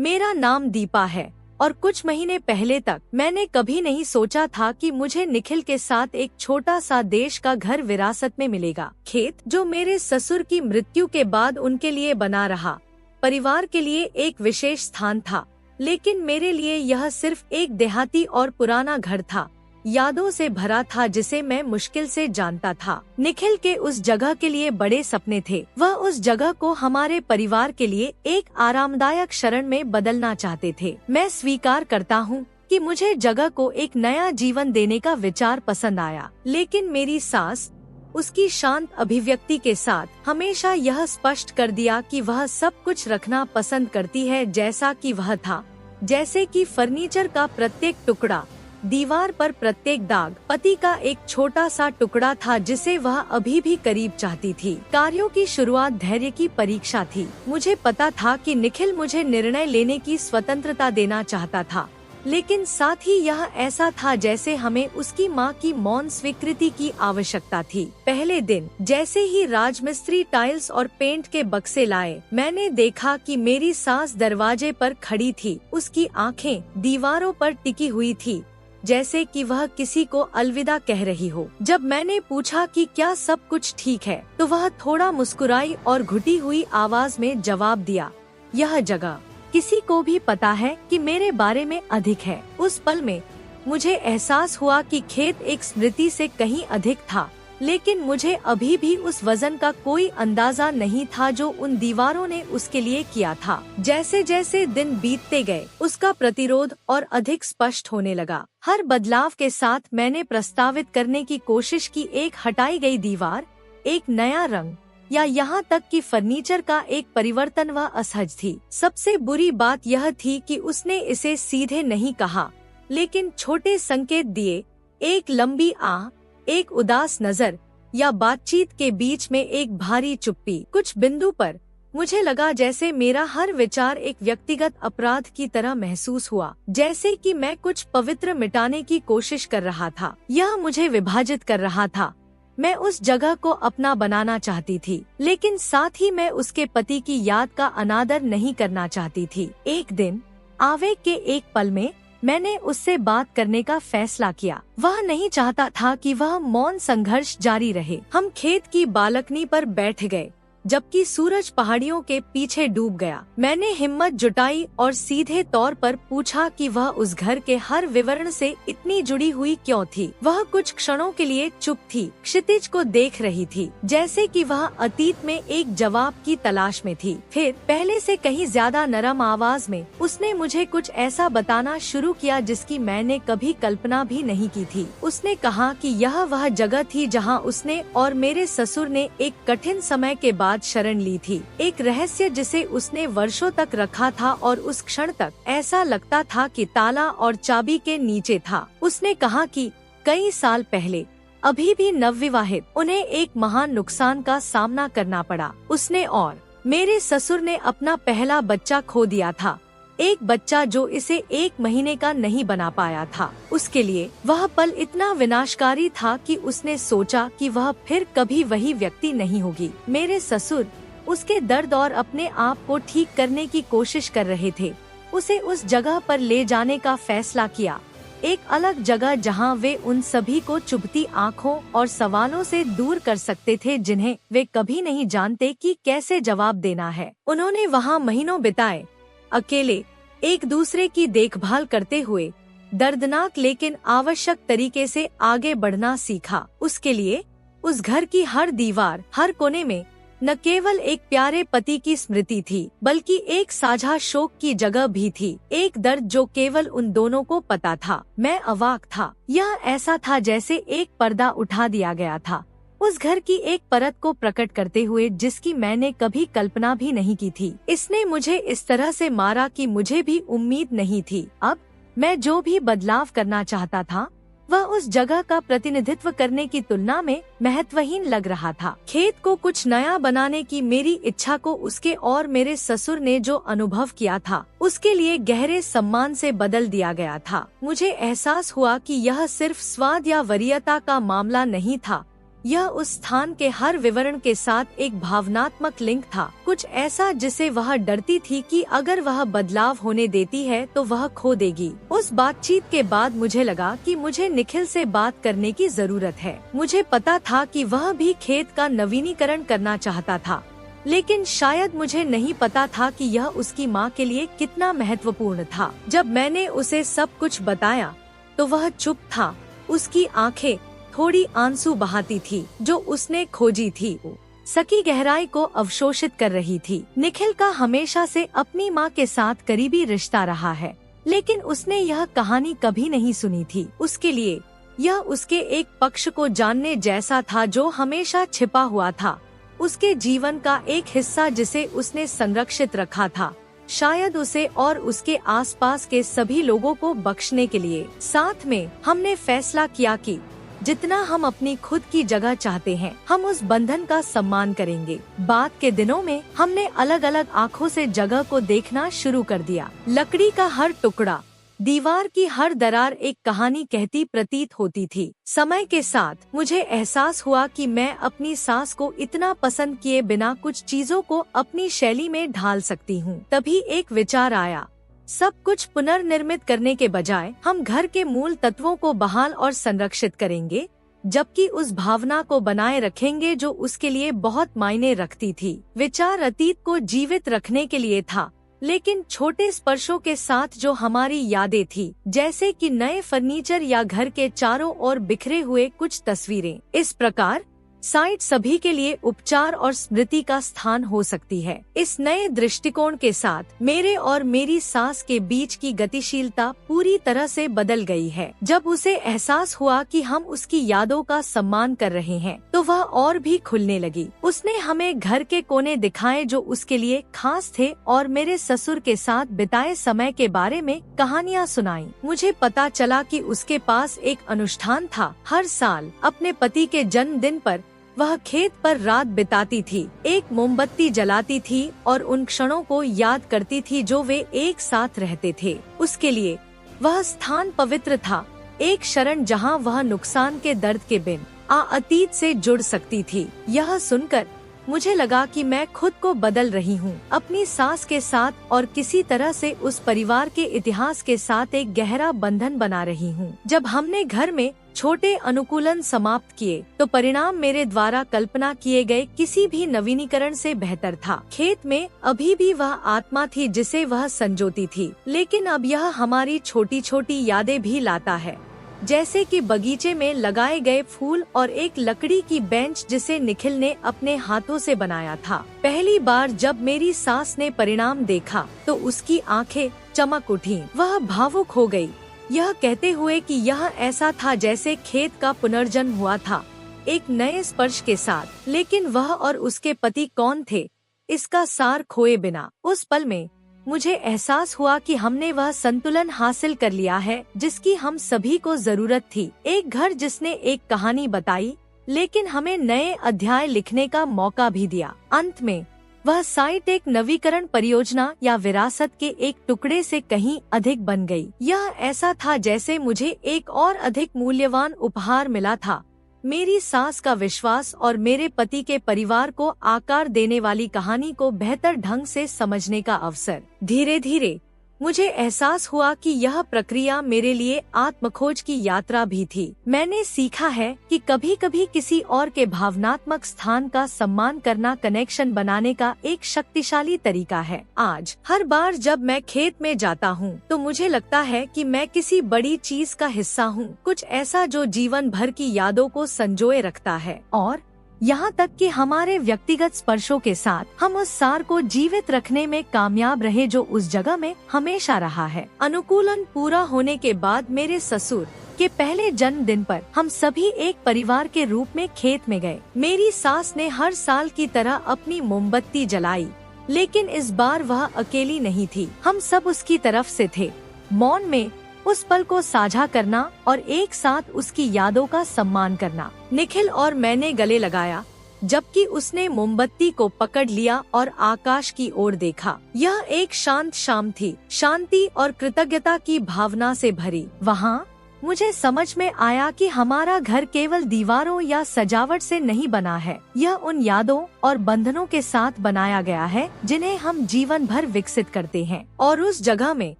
मेरा नाम दीपा है और कुछ महीने पहले तक मैंने कभी नहीं सोचा था कि मुझे निखिल के साथ एक छोटा सा देश का घर विरासत में मिलेगा। खेत जो मेरे ससुर की मृत्यु के बाद उनके लिए बना रहा, परिवार के लिए एक विशेष स्थान था, लेकिन मेरे लिए यह सिर्फ एक देहाती और पुराना घर था, यादों से भरा था जिसे मैं मुश्किल से जानता था। निखिल के उस जगह के लिए बड़े सपने थे। वह उस जगह को हमारे परिवार के लिए एक आरामदायक शरण में बदलना चाहते थे। मैं स्वीकार करता हूँ कि मुझे जगह को एक नया जीवन देने का विचार पसंद आया, लेकिन मेरी सास उसकी शांत अभिव्यक्ति के साथ हमेशा यह स्पष्ट कर दिया कि वह सब कुछ रखना पसंद करती है जैसा कि वह था, जैसे कि फर्नीचर का प्रत्येक टुकड़ा, दीवार पर प्रत्येक दाग पति का एक छोटा सा टुकड़ा था जिसे वह अभी भी करीब चाहती थी। कार्यों की शुरुआत धैर्य की परीक्षा थी। मुझे पता था कि निखिल मुझे निर्णय लेने की स्वतंत्रता देना चाहता था, लेकिन साथ ही यह ऐसा था जैसे हमें उसकी माँ की मौन स्वीकृति की आवश्यकता थी। पहले दिन जैसे ही राजमिस्त्री टाइल्स और पेंट के बक्से लाए, मैंने देखा कि मेरी सास दरवाजे पर खड़ी थी। उसकी आंखें दीवारों पर टिकी हुई थी, जैसे कि वह किसी को अलविदा कह रही हो। जब मैंने पूछा कि क्या सब कुछ ठीक है, तो वह थोड़ा मुस्कुराई और घुटी हुई आवाज में जवाब दिया, यह जगह किसी को भी पता है कि मेरे बारे में अधिक है। उस पल में मुझे एहसास हुआ कि खेत एक स्मृति से कहीं अधिक था, लेकिन मुझे अभी भी उस वजन का कोई अंदाजा नहीं था जो उन दीवारों ने उसके लिए किया था। जैसे जैसे दिन बीतते गए, उसका प्रतिरोध और अधिक स्पष्ट होने लगा। हर बदलाव के साथ मैंने प्रस्तावित करने की कोशिश की, एक हटाई गई दीवार, एक नया रंग, या यहाँ तक कि फर्नीचर का एक परिवर्तन। वह असहज थी। सबसे बुरी बात यह थी कि उसने इसे सीधे नहीं कहा, लेकिन छोटे संकेत दिए, एक लंबी आह, एक उदास नजर, या बातचीत के बीच में एक भारी चुप्पी। कुछ बिंदु पर मुझे लगा जैसे मेरा हर विचार एक व्यक्तिगत अपराध की तरह महसूस हुआ, जैसे कि मैं कुछ पवित्र मिटाने की कोशिश कर रहा था। यह मुझे विभाजित कर रहा था। मैं उस जगह को अपना बनाना चाहती थी, लेकिन साथ ही मैं उसके पति की याद का अनादर नहीं करना चाहती थी। एक दिन आवेग के एक पल में मैंने उससे बात करने का फैसला किया। वह नहीं चाहता था कि वह मौन संघर्ष जारी रहे। हम खेत की बालकनी पर बैठ गए, जबकि सूरज पहाड़ियों के पीछे डूब गया। मैंने हिम्मत जुटाई और सीधे तौर पर पूछा कि वह उस घर के हर विवरण से इतनी जुड़ी हुई क्यों थी। वह कुछ क्षणों के लिए चुप थी, क्षितिज को देख रही थी, जैसे कि वह अतीत में एक जवाब की तलाश में थी। फिर पहले से कहीं ज्यादा नरम आवाज में उसने मुझे कुछ ऐसा बताना शुरू किया जिसकी मैंने कभी कल्पना भी नहीं की थी। उसने कहा कि यह वह जगह थी जहाँ उसने और मेरे ससुर ने एक कठिन समय के बाद शरण ली थी, एक रहस्य जिसे उसने वर्षों तक रखा था और उस क्षण तक ऐसा लगता था कि ताला और चाबी के नीचे था। उसने कहा कि कई साल पहले, अभी भी नवविवाहित, उन्हें एक महान नुकसान का सामना करना पड़ा। उसने और मेरे ससुर ने अपना पहला बच्चा खो दिया था, एक बच्चा जो इसे 1 महीने का नहीं बना पाया था। उसके लिए वह पल इतना विनाशकारी था कि उसने सोचा कि वह फिर कभी वही व्यक्ति नहीं होगी। मेरे ससुर उसके दर्द और अपने आप को ठीक करने की कोशिश कर रहे थे। उसे उस जगह पर ले जाने का फैसला किया, एक अलग जगह जहां वे उन सभी को चुभती आँखों और सवालों से दूर कर सकते थे जिन्हें वे कभी नहीं जानते कि कैसे जवाब देना है। उन्होंने वहां महीनों बिताए, अकेले, एक दूसरे की देखभाल करते हुए, दर्दनाक लेकिन आवश्यक तरीके से आगे बढ़ना सीखा। उसके लिए उस घर की हर दीवार, हर कोने में न केवल एक प्यारे पति की स्मृति थी, बल्कि एक साझा शोक की जगह भी थी, एक दर्द जो केवल उन दोनों को पता था। मैं अवाक था। यह ऐसा था जैसे एक पर्दा उठा दिया गया था, उस घर की एक परत को प्रकट करते हुए जिसकी मैंने कभी कल्पना भी नहीं की थी। इसने मुझे इस तरह से मारा कि मुझे भी उम्मीद नहीं थी। अब मैं जो भी बदलाव करना चाहता था, वह उस जगह का प्रतिनिधित्व करने की तुलना में महत्वहीन लग रहा था। खेत को कुछ नया बनाने की मेरी इच्छा को उसके और मेरे ससुर ने जो अनुभव किया था, उसके लिए गहरे सम्मान से बदल दिया गया था। मुझे एहसास हुआ कि यह सिर्फ स्वाद या वरीयता का मामला नहीं था, यह उस स्थान के हर विवरण के साथ एक भावनात्मक लिंक था, कुछ ऐसा जिसे वह डरती थी कि अगर वह बदलाव होने देती है तो वह खो देगी। उस बातचीत के बाद मुझे लगा कि मुझे निखिल से बात करने की जरूरत है। मुझे पता था कि वह भी खेत का नवीनीकरण करना चाहता था, लेकिन शायद मुझे नहीं पता था कि यह उसकी माँ के लिए कितना महत्वपूर्ण था। जब मैंने उसे सब कुछ बताया तो वह चुप था। उसकी आंखें थोड़ी आंसू बहाती थी जो उसने खोजी थी, सकी गहराई को अवशोषित कर रही थी। निखिल का हमेशा से अपनी माँ के साथ करीबी रिश्ता रहा है, लेकिन उसने यह कहानी कभी नहीं सुनी थी। उसके लिए यह उसके एक पक्ष को जानने जैसा था जो हमेशा छिपा हुआ था, उसके जीवन का एक हिस्सा जिसे उसने संरक्षित रखा था, शायद उसे और उसके आसपास के सभी लोगों को बख्शने के लिए। साथ में हमने फैसला किया कि जितना हम अपनी खुद की जगह चाहते हैं, हम उस बंधन का सम्मान करेंगे। बाद के दिनों में हमने अलग अलग आँखों से जगह को देखना शुरू कर दिया। लकड़ी का हर टुकड़ा, दीवार की हर दरार एक कहानी कहती प्रतीत होती थी। समय के साथ मुझे एहसास हुआ कि मैं अपनी सास को इतना पसंद किए बिना कुछ चीजों को अपनी शैली में ढाल सकती हूँ। तभी एक विचार आया, सब कुछ पुनर्निर्मित करने के बजाय हम घर के मूल तत्वों को बहाल और संरक्षित करेंगे, जबकि उस भावना को बनाए रखेंगे जो उसके लिए बहुत मायने रखती थी। विचार अतीत को जीवित रखने के लिए था, लेकिन छोटे स्पर्शों के साथ जो हमारी यादें थी, जैसे कि नए फर्नीचर या घर के चारों ओर बिखरे हुए कुछ तस्वीरें। इस प्रकार साइट सभी के लिए उपचार और स्मृति का स्थान हो सकती है। इस नए दृष्टिकोण के साथ मेरे और मेरी सास के बीच की गतिशीलता पूरी तरह से बदल गई है। जब उसे एहसास हुआ कि हम उसकी यादों का सम्मान कर रहे हैं, तो वह और भी खुलने लगी। उसने हमें घर के कोने दिखाए जो उसके लिए खास थे और मेरे ससुर के साथ बिताए समय के बारे में कहानियाँ सुनाई। मुझे पता चला कि उसके पास एक अनुष्ठान था। हर साल अपने पति के जन्मदिन पर वह खेत पर रात बिताती थी, एक मोमबत्ती जलाती थी और उन क्षणों को याद करती थी जो वे एक साथ रहते थे। उसके लिए वह स्थान पवित्र था, एक शरण जहां वह नुकसान के दर्द के बिन अतीत से जुड़ सकती थी। यह सुनकर मुझे लगा कि मैं खुद को बदल रही हूँ, अपनी सास के साथ और किसी तरह से उस परिवार के इतिहास के साथ एक गहरा बंधन बना रही हूँ। जब हमने घर में छोटे अनुकूलन समाप्त किए तो परिणाम मेरे द्वारा कल्पना किए गए किसी भी नवीनीकरण से बेहतर था। खेत में अभी भी वह आत्मा थी जिसे वह संजोती थी, लेकिन अब यह हमारी छोटी छोटी यादें भी लाता है, जैसे कि बगीचे में लगाए गए फूल और एक लकड़ी की बेंच जिसे निखिल ने अपने हाथों से बनाया था। पहली बार जब मेरी सास ने परिणाम देखा तो उसकी आंखें चमक उठी। वह भावुक हो गई, यह कहते हुए कि यह ऐसा था जैसे खेत का पुनर्जन्म हुआ था, एक नए स्पर्श के साथ। लेकिन वह और उसके पति कौन थे, इसका सार खोए बिना। उस पल में मुझे एहसास हुआ कि हमने वह संतुलन हासिल कर लिया है जिसकी हम सभी को जरूरत थी। एक घर जिसने एक कहानी बताई, लेकिन हमें नए अध्याय लिखने का मौका भी दिया। अंत में वह साइट एक नवीकरण परियोजना या विरासत के एक टुकड़े से कहीं अधिक बन गई। यह ऐसा था जैसे मुझे एक और अधिक मूल्यवान उपहार मिला था, मेरी सास का विश्वास और मेरे पति के परिवार को आकार देने वाली कहानी को बेहतर ढंग से समझने का अवसर। धीरे धीरे मुझे एहसास हुआ कि यह प्रक्रिया मेरे लिए आत्मखोज की यात्रा भी थी। मैंने सीखा है कि कभी कभी किसी और के भावनात्मक स्थान का सम्मान करना कनेक्शन बनाने का एक शक्तिशाली तरीका है। आज हर बार जब मैं खेत में जाता हूँ तो मुझे लगता है कि मैं किसी बड़ी चीज का हिस्सा हूँ, कुछ ऐसा जो जीवन भर की यादों को संजोए रखता है और यहाँ तक कि हमारे व्यक्तिगत स्पर्शों के साथ हम उस सार को जीवित रखने में कामयाब रहे जो उस जगह में हमेशा रहा है। अनुकूलन पूरा होने के बाद मेरे ससुर के पहले जन्मदिन पर हम सभी एक परिवार के रूप में खेत में गए। मेरी सास ने हर साल की तरह अपनी मोमबत्ती जलाई, लेकिन इस बार वह अकेली नहीं थी। हम सब उसकी तरफ से थे, मौन में उस पल को साझा करना और एक साथ उसकी यादों का सम्मान करना। निखिल और मैंने गले लगाया जबकि उसने मोमबत्ती को पकड़ लिया और आकाश की ओर देखा। यह एक शांत शाम थी, शांति और कृतज्ञता की भावना से भरी। वहाँ मुझे समझ में आया कि हमारा घर केवल दीवारों या सजावट से नहीं बना है। यह उन यादों और बंधनों के साथ बनाया गया है जिन्हें हम जीवन भर विकसित करते हैं। और उस जगह में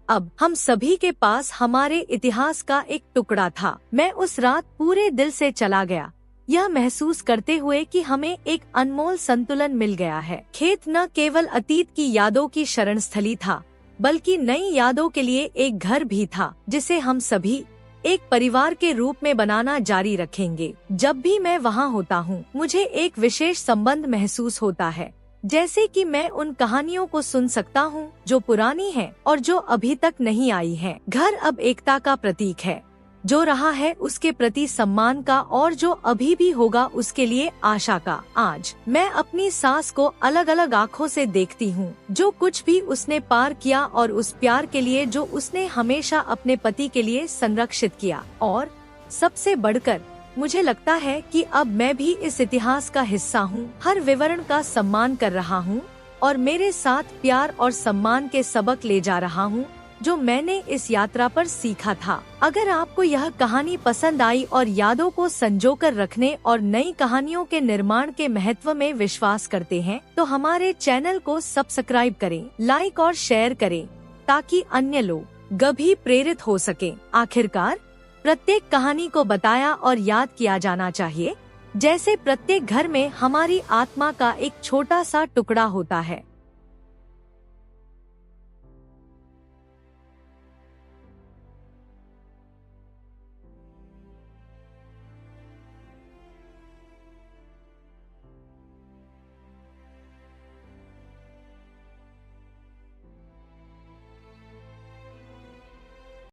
अब हम सभी के पास हमारे इतिहास का एक टुकड़ा था। मैं उस रात पूरे दिल से चला गया, यह महसूस करते हुए कि हमें एक अनमोल संतुलन मिल गया है। खेत न केवल अतीत की यादों की शरण स्थली था, बल्कि नई यादों के लिए एक घर भी था, जिसे हम सभी एक परिवार के रूप में बनाना जारी रखेंगे। जब भी मैं वहाँ होता हूँ, मुझे एक विशेष संबंध महसूस होता है, जैसे कि मैं उन कहानियों को सुन सकता हूँ जो पुरानी हैं और जो अभी तक नहीं आई हैं। घर अब एकता का प्रतीक है, जो रहा है उसके प्रति सम्मान का, और जो अभी भी होगा उसके लिए आशा का। आज मैं अपनी सास को अलग अलग आँखों से देखती हूँ, जो कुछ भी उसने पार किया और उस प्यार के लिए जो उसने हमेशा अपने पति के लिए संरक्षित किया। और सबसे बढ़कर मुझे लगता है कि अब मैं भी इस इतिहास का हिस्सा हूँ, हर विवरण का सम्मान कर रहा हूँ और मेरे साथ प्यार और सम्मान के सबक ले जा रहा हूँ जो मैंने इस यात्रा पर सीखा था। अगर आपको यह कहानी पसंद आई और यादों को संजोकर रखने और नई कहानियों के निर्माण के महत्व में विश्वास करते हैं, तो हमारे चैनल को सब्सक्राइब करें, लाइक और शेयर करें, ताकि अन्य लोग भी प्रेरित हो सकें। आखिरकार प्रत्येक कहानी को बताया और याद किया जाना चाहिए, जैसे प्रत्येक घर में हमारी आत्मा का एक छोटा सा टुकड़ा होता है।